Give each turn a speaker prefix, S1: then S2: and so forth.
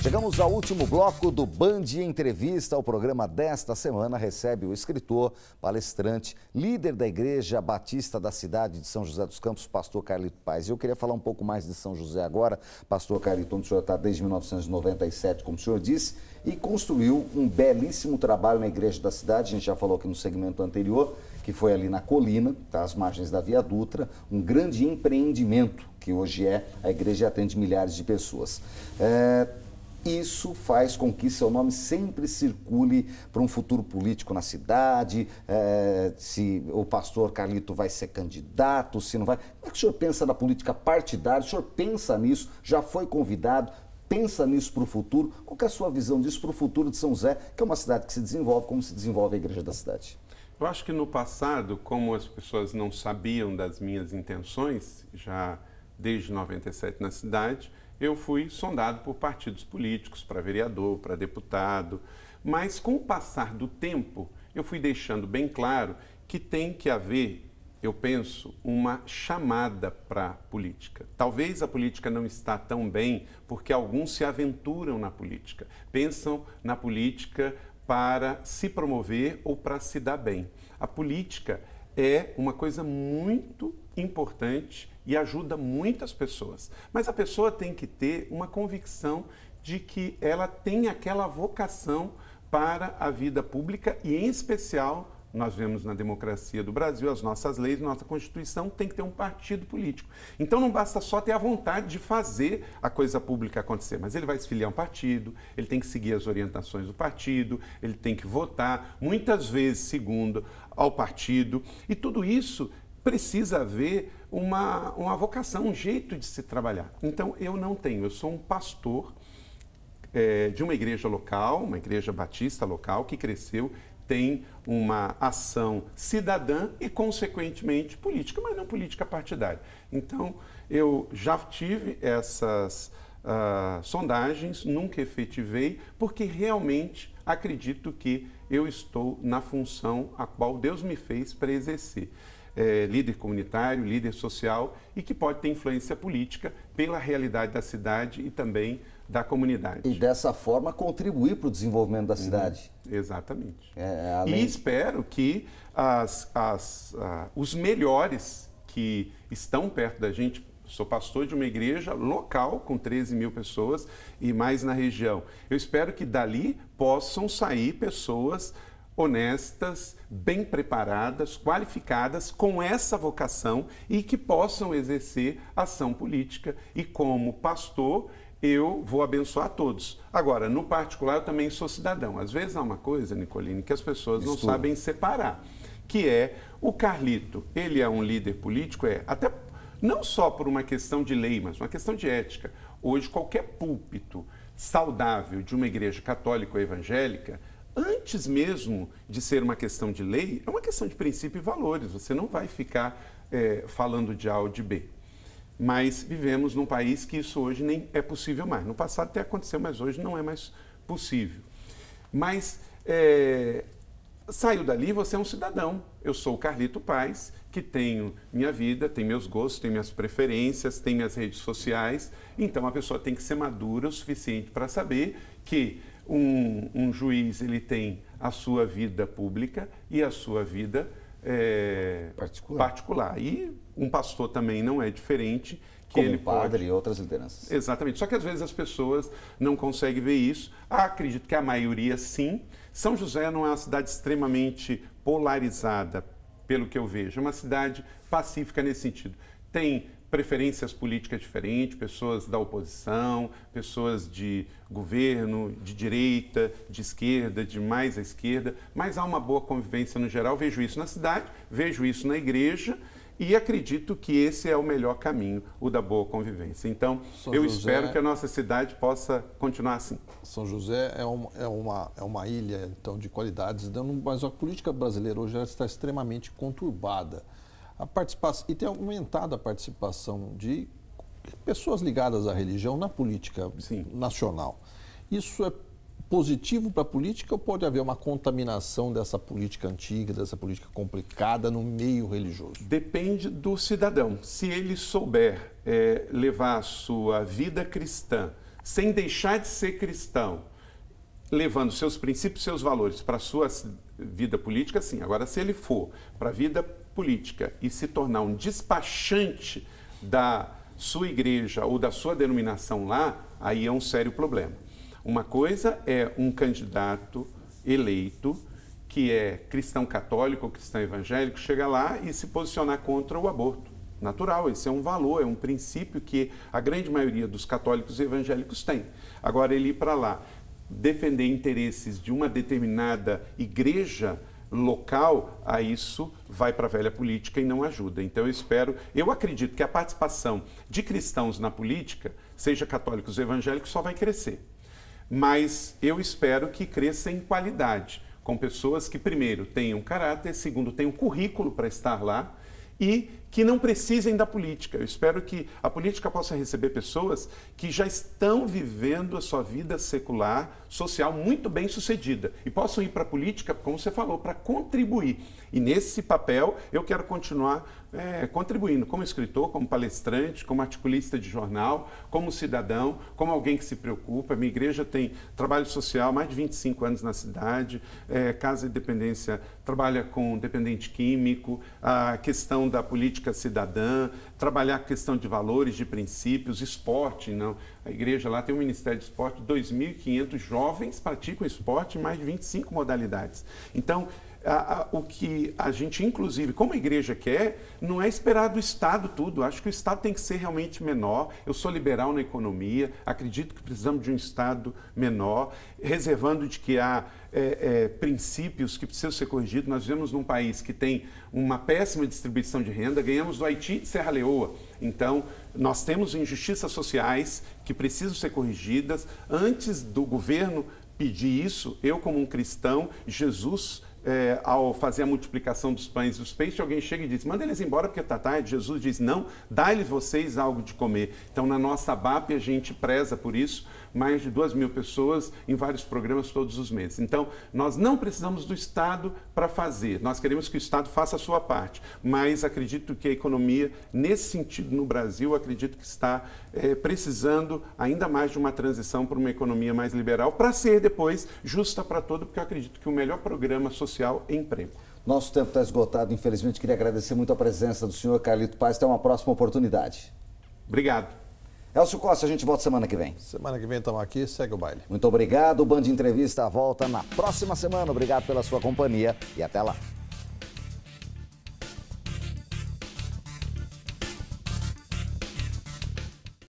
S1: Chegamos ao último bloco do Band Entrevista. O programa desta semana recebe o escritor, palestrante, líder da Igreja Batista da cidade de São José dos Campos, pastor Carlito Paes. Eu queria falar um pouco mais de São José agora. Pastor Carlito, onde o senhor está desde 1997, como o senhor disse, e construiu um belíssimo trabalho na Igreja da cidade. A gente já falou aqui no segmento anterior, que foi ali na colina, tá, às margens da Via Dutra, um grande empreendimento que hoje é a igreja, atende milhares de pessoas. Isso faz com que seu nome sempre circule para um futuro político na cidade, se o pastor Carlito vai ser candidato, se não vai. Como é que o senhor pensa na política partidária? O senhor pensa nisso? Já foi convidado? Pensa nisso para o futuro? Qual que é a sua visão disso para o futuro de São José, que é uma cidade que se desenvolve como se desenvolve a igreja da cidade?
S2: Eu acho que no passado, como as pessoas não sabiam das minhas intenções, já desde 97 na cidade, eu fui sondado por partidos políticos, para vereador, para deputado, mas com o passar do tempo, eu fui deixando bem claro que tem que haver, eu penso, uma chamada para a política. Talvez a política não está tão bem porque alguns se aventuram na política, pensam na política para se promover ou para se dar bem. A política é uma coisa muito importante e ajuda muitas pessoas. Mas a pessoa tem que ter uma convicção de que ela tem aquela vocação para a vida pública e, em especial, nós vemos na democracia do Brasil, as nossas leis, nossa Constituição tem que ter um partido político. Então não basta só ter a vontade de fazer a coisa pública acontecer, mas ele vai se filiar a um partido, ele tem que seguir as orientações do partido, ele tem que votar, muitas vezes segundo ao partido, e tudo isso precisa haver uma vocação, um jeito de se trabalhar. Então eu não tenho, eu sou um pastor de uma igreja local, uma igreja batista local que cresceu, tem uma ação cidadã e, consequentemente, política, mas não política partidária. Então, eu já tive essas sondagens, nunca efetivei, porque realmente acredito que eu estou na função a qual Deus me fez para exercer. Líder comunitário, líder social e que pode ter influência política pela realidade da cidade e também da comunidade.
S1: E dessa forma contribuir para o desenvolvimento da cidade.
S2: Exatamente.
S1: Além...
S2: E espero que os melhores que estão perto da gente, sou pastor de uma igreja local com 13 mil pessoas e mais na região, eu espero que dali possam sair pessoas honestas, bem preparadas, qualificadas, com essa vocação e que possam exercer ação política. E como pastor, eu vou abençoar todos. Agora, no particular, eu também sou cidadão. Às vezes há uma coisa, Nicolini, que as pessoas não sabem separar, que é o Carlito. Ele é um líder político, até não só por uma questão de lei, mas uma questão de ética. Hoje, qualquer púlpito saudável de uma igreja católica ou evangélica, antes mesmo de ser uma questão de lei, é uma questão de princípio e valores. Você não vai ficar falando de A ou de B. Mas vivemos num país que isso hoje nem é possível mais. No passado até aconteceu, mas hoje não é mais possível. Mas saiu dali, você é um cidadão. Eu sou o Carlito Paes, que tenho minha vida, tenho meus gostos, tenho minhas preferências, tenho minhas redes sociais. Então a pessoa tem que ser madura o suficiente para saber que um juiz ele tem a sua vida pública e a sua vida particular. E um pastor também não é diferente. Que
S1: como
S2: ele
S1: padre e outras lideranças.
S2: Exatamente. Só que às vezes as pessoas não conseguem ver isso. Acredito que a maioria sim. São José não é uma cidade extremamente polarizada, pelo que eu vejo. É uma cidade pacífica nesse sentido. Tem preferências políticas diferentes, pessoas da oposição, pessoas de governo, de direita, de esquerda, de mais à esquerda, mas há uma boa convivência no geral. Vejo isso na cidade, vejo isso na igreja e acredito que esse é o melhor caminho, o da boa convivência. Então, espero que a nossa cidade possa continuar assim.
S3: São José é uma ilha então, de qualidades, mas a política brasileira hoje está extremamente conturbada. A participação, e tem aumentado a participação de pessoas ligadas à religião na política nacional. Isso é positivo para a política ou pode haver uma contaminação dessa política antiga, dessa política complicada no meio religioso?
S2: Depende do cidadão. Se ele souber levar a sua vida cristã sem deixar de ser cristão, levando seus princípios, seus valores para a sua vida política, sim. Agora, se ele for para a vida política e se tornar um despachante da sua igreja ou da sua denominação lá, aí é um sério problema. Uma coisa é um candidato eleito que é cristão católico ou cristão evangélico, chega lá e se posicionar contra o aborto. Natural, esse é um valor, é um princípio que a grande maioria dos católicos e evangélicos tem. Agora, ele ir para lá defender interesses de uma determinada igreja local, a isso vai para a velha política e não ajuda. Então eu acredito que a participação de cristãos na política, seja católicos ou evangélicos, só vai crescer. Mas eu espero que cresça em qualidade, com pessoas que, primeiro, tenham caráter, segundo, tenham currículo para estar lá e que não precisem da política. Eu espero que a política possa receber pessoas que já estão vivendo a sua vida secular, social, muito bem sucedida e possam ir para a política, como você falou, para contribuir. E nesse papel eu quero continuar contribuindo como escritor, como palestrante, como articulista de jornal, como cidadão, como alguém que se preocupa. Minha igreja tem trabalho social, mais de 25 anos na cidade, Casa de Dependência, trabalha com dependente químico, a questão da política cidadã, trabalhar a questão de valores, de princípios, esporte. Não. A igreja lá tem um Ministério de Esporte, 2.500 jovens praticam esporte em mais de 25 modalidades. Então, o que a gente, inclusive, como a igreja quer, não é esperar do Estado tudo. Acho que o Estado tem que ser realmente menor. Eu sou liberal na economia, acredito que precisamos de um Estado menor, reservando de que há princípios que precisam ser corrigidos. Nós vivemos num país que tem uma péssima distribuição de renda, ganhamos do Haiti e de Serra Leoa. Então, nós temos injustiças sociais que precisam ser corrigidas. Antes do governo pedir isso, eu, como um cristão, Jesus, ao fazer a multiplicação dos pães e dos peixes, alguém chega e diz, manda eles embora porque está tarde. Jesus diz, não, dá-lhes vocês algo de comer. Então, na nossa ABAP, a gente preza por isso, mais de 2.000 pessoas em vários programas todos os meses. Então, nós não precisamos do Estado para fazer, nós queremos que o Estado faça a sua parte, mas acredito que a economia, nesse sentido, no Brasil, acredito que está precisando ainda mais de uma transição para uma economia mais liberal, para ser depois justa para todo, porque eu acredito que o melhor programa social é emprego.
S1: Nosso tempo está esgotado, infelizmente. Queria agradecer muito a presença do senhor Carlito Paes. Até uma próxima oportunidade.
S2: Obrigado.
S1: Elcio Costa, a gente volta semana que vem.
S3: Semana que vem estamos aqui, segue o baile.
S1: Muito obrigado. O Band Entrevista volta na próxima semana. Obrigado pela sua companhia e até lá.